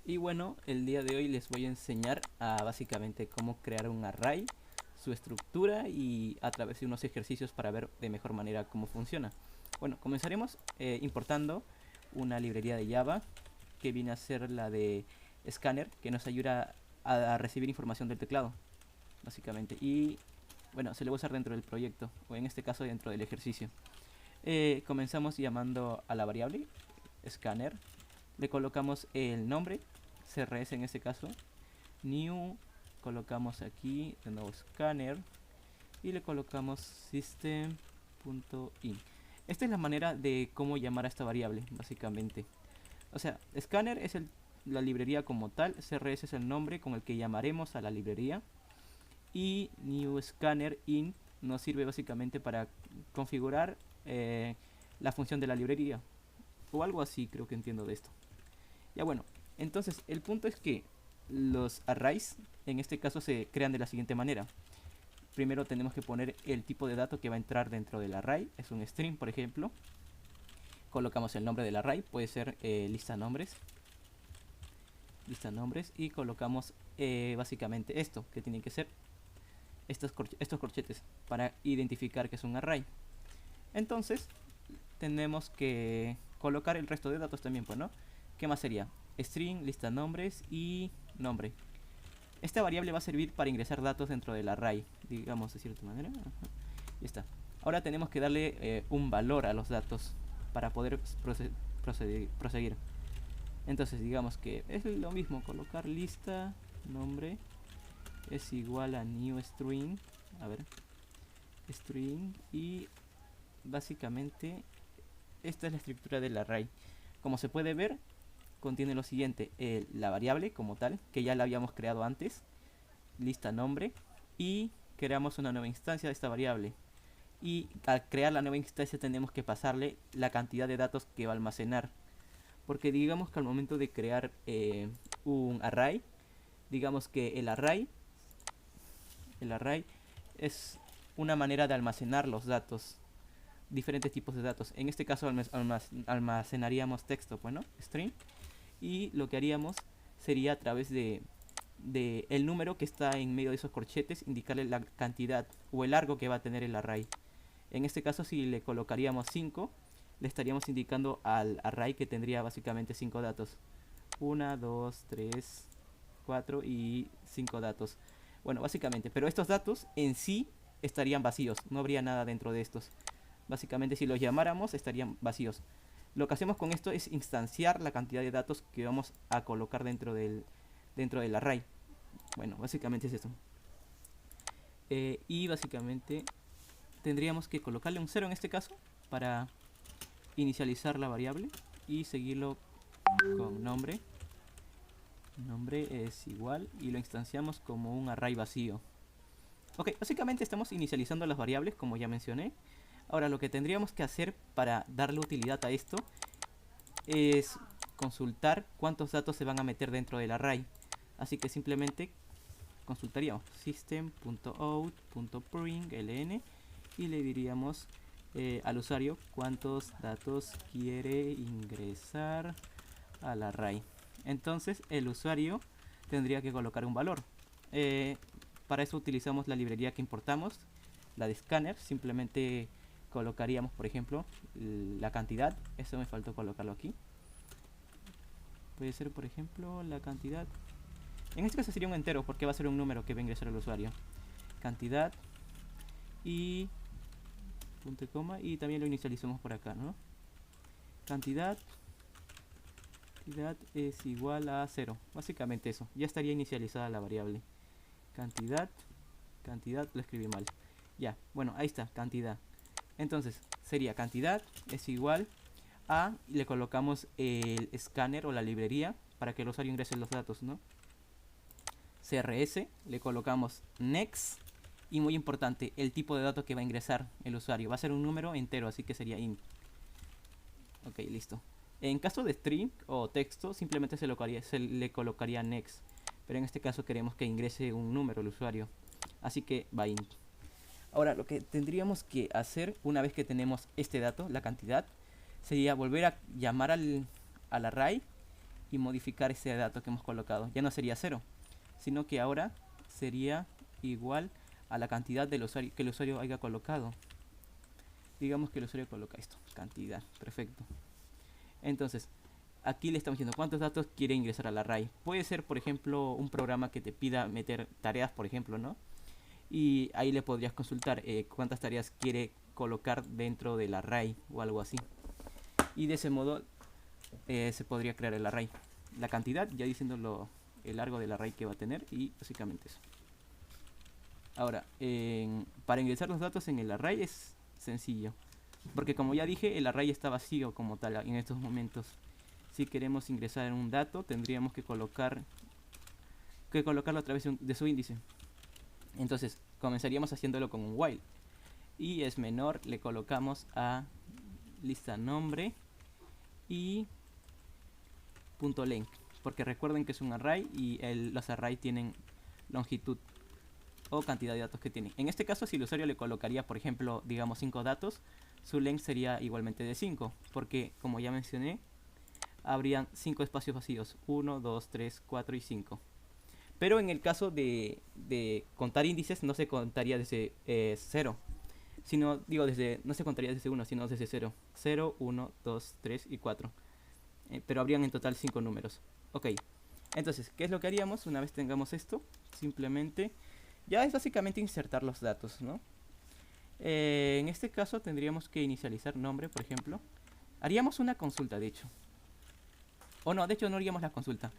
Y bueno, el día de hoy les voy a enseñar a básicamente cómo crear un array, su estructura y a través de unos ejercicios para ver de mejor manera cómo funciona. Bueno, comenzaremos importando una librería de Java que viene a ser la de Scanner, que nos ayuda a recibir información del teclado, básicamente. Y bueno, se le va a usar dentro del proyecto, o en este caso dentro del ejercicio. Comenzamos llamando a la variable Scanner, le colocamos el nombre, CRS en este caso, new, colocamos aquí de nuevo scanner y le colocamos system.in. Esta es la manera de cómo llamar a esta variable, básicamente. O sea, scanner es la librería como tal, CRS es el nombre con el que llamaremos a la librería y new scanner in nos sirve básicamente para configurar la función de la librería o algo así, creo que entiendo de esto. Ya bueno, entonces el punto es que los arrays en este caso se crean de la siguiente manera. Primero tenemos que poner el tipo de dato que va a entrar dentro del array, es un string por ejemplo. Colocamos el nombre del array, puede ser lista nombres y colocamos básicamente esto, que tiene que ser estos corchetes para identificar que es un array. Entonces tenemos que colocar el resto de datos también, pues, ¿no? ¿Qué más sería? String, lista nombres y nombre. Esta variable va a servir para ingresar datos dentro del array, digamos de cierta manera. Ajá. Ya está. Ahora tenemos que darle un valor a los datos para poder proseguir. Entonces digamos que es lo mismo, colocar lista nombre es igual a new string, a ver, string, y básicamente esta es la estructura del array. Como se puede ver, contiene lo siguiente: la variable como tal, que ya la habíamos creado antes, lista nombre, y creamos una nueva instancia de esta variable. Y al crear la nueva instancia tenemos que pasarle la cantidad de datos que va a almacenar. Porque digamos que al momento de crear un array, digamos que el array es una manera de almacenar los datos, diferentes tipos de datos. En este caso almacenaríamos texto, bueno, string, y lo que haríamos sería a través de el número que está en medio de esos corchetes indicarle la cantidad o el largo que va a tener el array. En este caso, si le colocaríamos 5, le estaríamos indicando al array que tendría básicamente 5 datos: 1, 2, 3, 4 y 5 datos. Bueno, básicamente, pero estos datos en sí estarían vacíos, no habría nada dentro de estos. Básicamente, si los llamáramos estarían vacíos. Lo que hacemos con esto es instanciar la cantidad de datos que vamos a colocar dentro del array. Bueno, básicamente es esto. Y básicamente tendríamos que colocarle un 0 en este caso para inicializar la variable y seguirlo con nombre. Nombre es igual y lo instanciamos como un array vacío. Ok, básicamente estamos inicializando las variables como ya mencioné. Ahora lo que tendríamos que hacer para darle utilidad a esto es consultar cuántos datos se van a meter dentro del array. Así que simplemente consultaríamos system.out.println y le diríamos al usuario cuántos datos quiere ingresar al array. Entonces el usuario tendría que colocar un valor. Para eso utilizamos la librería que importamos, la de Scanner. Simplemente colocaríamos, por ejemplo, la cantidad. Eso me faltó colocarlo aquí. Puede ser, por ejemplo, la cantidad. En este caso sería un entero porque va a ser un número que va a ingresar el usuario. Cantidad y punto y coma, y también lo inicializamos por acá, ¿no? Cantidad es igual a 0. Básicamente eso. Ya estaría inicializada la variable. Cantidad, lo escribí mal. Ya, bueno, ahí está, cantidad. Entonces, sería cantidad es igual a, le colocamos el escáner o la librería para que el usuario ingrese los datos, ¿no? CRS, le colocamos next y muy importante, el tipo de datos que va a ingresar el usuario. Va a ser un número entero, así que sería int. Ok, listo. En caso de string o texto, simplemente se le colocaría next. Pero en este caso queremos que ingrese un número el usuario. Así que va int. Ahora, lo que tendríamos que hacer una vez que tenemos este dato, la cantidad, sería volver a llamar al array y modificar ese dato que hemos colocado. Ya no sería 0, sino que ahora sería igual a la cantidad del usuario que el usuario haya colocado. Digamos que el usuario coloca esto, cantidad, perfecto. Entonces, aquí le estamos diciendo cuántos datos quiere ingresar al array. Puede ser, por ejemplo, un programa que te pida meter tareas, por ejemplo, ¿no? Y ahí le podrías consultar cuántas tareas quiere colocar dentro del array o algo así. Y de ese modo se podría crear el array. La cantidad, ya diciéndolo el largo del array que va a tener, y básicamente eso. Ahora, para ingresar los datos en el array es sencillo, porque como ya dije, el array está vacío como tal en estos momentos. Si queremos ingresar un dato, tendríamos que colocarlo a través de su índice. Entonces, comenzaríamos haciéndolo con un while. Y es menor, le colocamos a lista nombre y punto length, porque recuerden que es un array y los arrays tienen longitud o cantidad de datos que tiene. En este caso, si el usuario le colocaría, por ejemplo, digamos 5 datos, su length sería igualmente de 5, porque como ya mencioné, habrían 5 espacios vacíos, 1, 2, 3, 4 y 5. Pero en el caso de contar índices, no se contaría desde 0, sino, no se contaría desde 1, sino desde 0. 0, 1, 2, 3 y 4. Pero habrían en total 5 números. Ok, entonces, ¿qué es lo que haríamos una vez tengamos esto? Simplemente, ya es básicamente insertar los datos, ¿no? En este caso tendríamos que inicializar nombre, por ejemplo. Haríamos una consulta, de hecho. O no, de hecho no haríamos la consulta.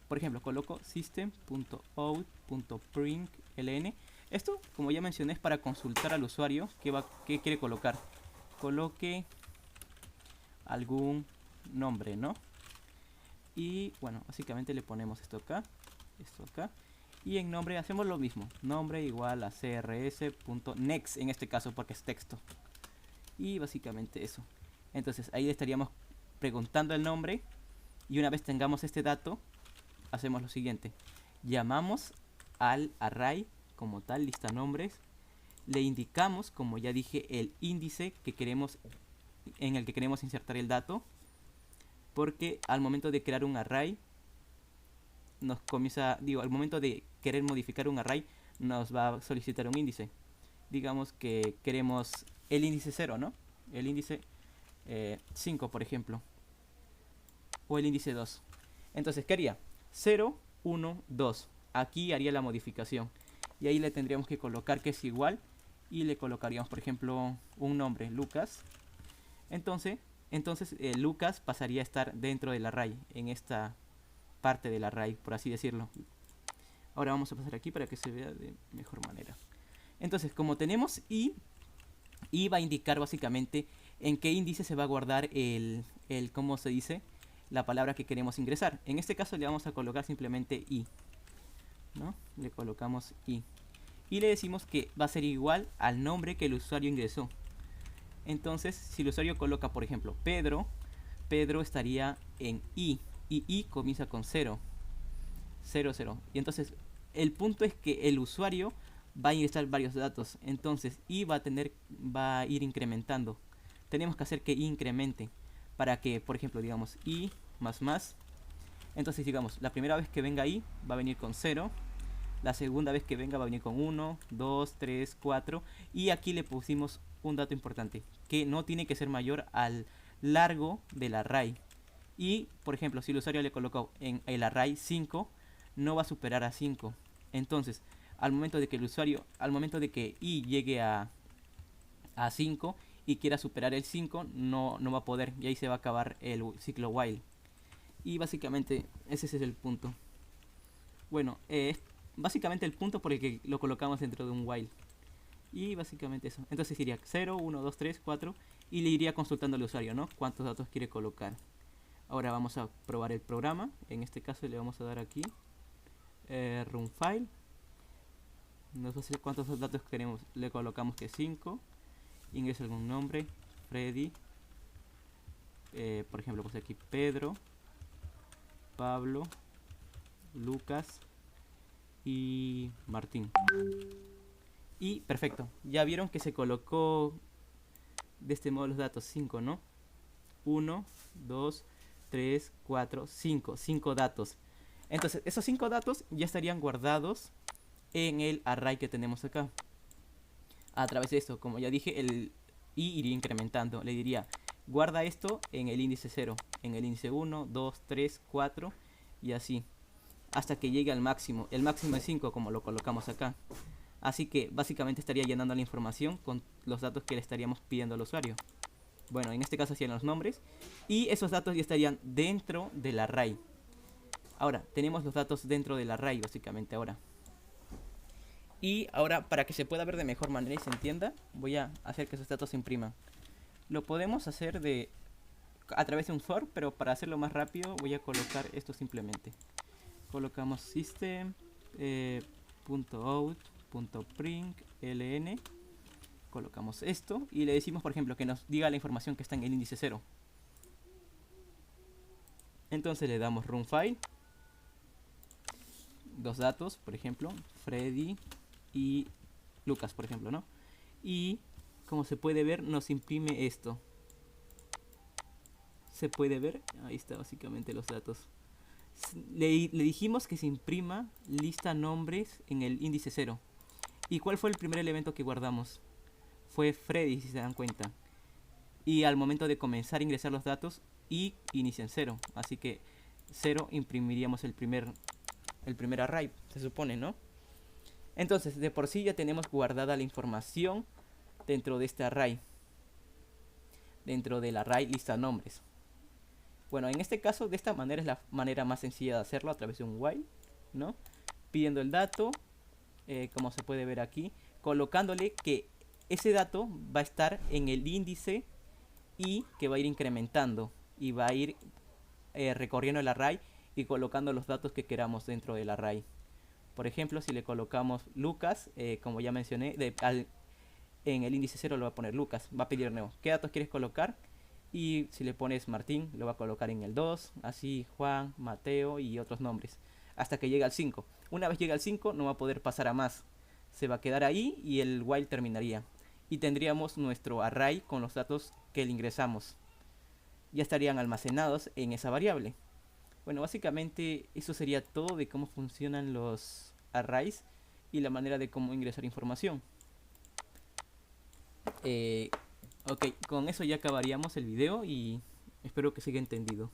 Por ejemplo, coloco system.out.println. Esto, como ya mencioné, es para consultar al usuario qué quiere colocar. Coloque algún nombre, ¿no? Y bueno, básicamente le ponemos esto acá, y en nombre hacemos lo mismo, nombre igual a crs.next en este caso porque es texto. Y básicamente eso. Entonces ahí le estaríamos preguntando el nombre, y una vez tengamos este dato, hacemos lo siguiente: llamamos al array como tal, lista nombres, le indicamos, como ya dije, el índice que queremos, en el que queremos insertar el dato, porque al momento de crear un array al momento de querer modificar un array nos va a solicitar un índice. Digamos que queremos el índice 0, ¿no? El índice 5, por ejemplo, o el índice 2. Entonces, ¿qué haría? 0, 1, 2. Aquí haría la modificación y ahí le tendríamos que colocar que es igual, y le colocaríamos, por ejemplo, un nombre, Lucas. Entonces Lucas pasaría a estar dentro del array, en esta parte del array, por así decirlo. Ahora vamos a pasar aquí para que se vea de mejor manera. Entonces, como tenemos i va a indicar básicamente en qué índice se va a guardar ¿cómo se dice? La palabra que queremos ingresar. En este caso le vamos a colocar simplemente i, ¿no? Le colocamos i. Y le decimos que va a ser igual al nombre que el usuario ingresó. Entonces, si el usuario coloca, por ejemplo, Pedro estaría en i, y i comienza con 0, 0, 0. Y entonces, el punto es que el usuario va a ingresar varios datos. Entonces, i va a ir incrementando. Tenemos que hacer que i incremente para que, por ejemplo, digamos i más. Entonces, digamos, la primera vez que venga i va a venir con 0. La segunda vez que venga va a venir con 1, 2, 3, 4. Y aquí le pusimos un dato importante, que no tiene que ser mayor al largo del array. Y, por ejemplo, si el usuario le colocó en el array 5, no va a superar a 5. Entonces, al momento de que i llegue a 5 y quiera superar el 5, no va a poder, y ahí se va a acabar el ciclo while. Y básicamente ese es el punto. Bueno, básicamente el punto por el que lo colocamos dentro de un while. Y básicamente eso. Entonces iría 0, 1, 2, 3, 4 y le iría consultando al usuario, ¿no? Cuántos datos quiere colocar. Ahora vamos a probar el programa. En este caso le vamos a dar aquí run file. Nos va a decir cuántos datos queremos. Le colocamos que 5. Ingresa algún nombre, Freddy. Por ejemplo, puse aquí Pedro, Pablo, Lucas y Martín. Y perfecto, ya vieron que se colocó de este modo los datos 5, ¿no? 1, 2, 3, 4, 5. 5 datos. Entonces, esos 5 datos ya estarían guardados en el array que tenemos acá. A través de esto, como ya dije, el i iría incrementando. Le diría, guarda esto en el índice 0, en el índice 1, 2, 3, 4 y así. Hasta que llegue al máximo. El máximo es 5, como lo colocamos acá. Así que básicamente estaría llenando la información con los datos que le estaríamos pidiendo al usuario. Bueno, en este caso serían los nombres. Y esos datos ya estarían dentro del array. Ahora, tenemos los datos dentro del array, básicamente ahora. Y ahora, para que se pueda ver de mejor manera y se entienda, voy a hacer que esos datos se impriman. Lo podemos hacer a través de un for, pero para hacerlo más rápido voy a colocar esto simplemente. Colocamos system .out.println. Colocamos esto y le decimos, por ejemplo, que nos diga la información que está en el índice 0. Entonces le damos run file. Dos datos, por ejemplo, Freddy y Lucas, por ejemplo, ¿no? Y como se puede ver, nos imprime esto. Se puede ver, ahí está básicamente los datos. Le dijimos que se imprima lista nombres en el índice 0. ¿Y cuál fue el primer elemento que guardamos? Fue Freddy, si se dan cuenta. Y al momento de comenzar a ingresar los datos, y inicia en 0. Así que 0 imprimiríamos el primer array, se supone, ¿no? Entonces, de por sí ya tenemos guardada la información dentro de este array. Dentro del array lista nombres. Bueno, en este caso, de esta manera es la manera más sencilla de hacerlo, a través de un while, ¿no? Pidiendo el dato, como se puede ver aquí, colocándole que ese dato va a estar en el índice y que va a ir incrementando y va a ir recorriendo el array y colocando los datos que queramos dentro del array. Por ejemplo, si le colocamos Lucas, como ya mencioné, en el índice 0 lo va a poner Lucas, va a pedir de nuevo, ¿qué datos quieres colocar? Y si le pones Martín, lo va a colocar en el 2, así Juan, Mateo y otros nombres, hasta que llegue al 5. Una vez llega al 5 no va a poder pasar a más, se va a quedar ahí y el while terminaría. Y tendríamos nuestro array con los datos que le ingresamos. Ya estarían almacenados en esa variable. Bueno, básicamente eso sería todo de cómo funcionan los arrays y la manera de cómo ingresar información. Ok, con eso ya acabaríamos el video y espero que siga entendido.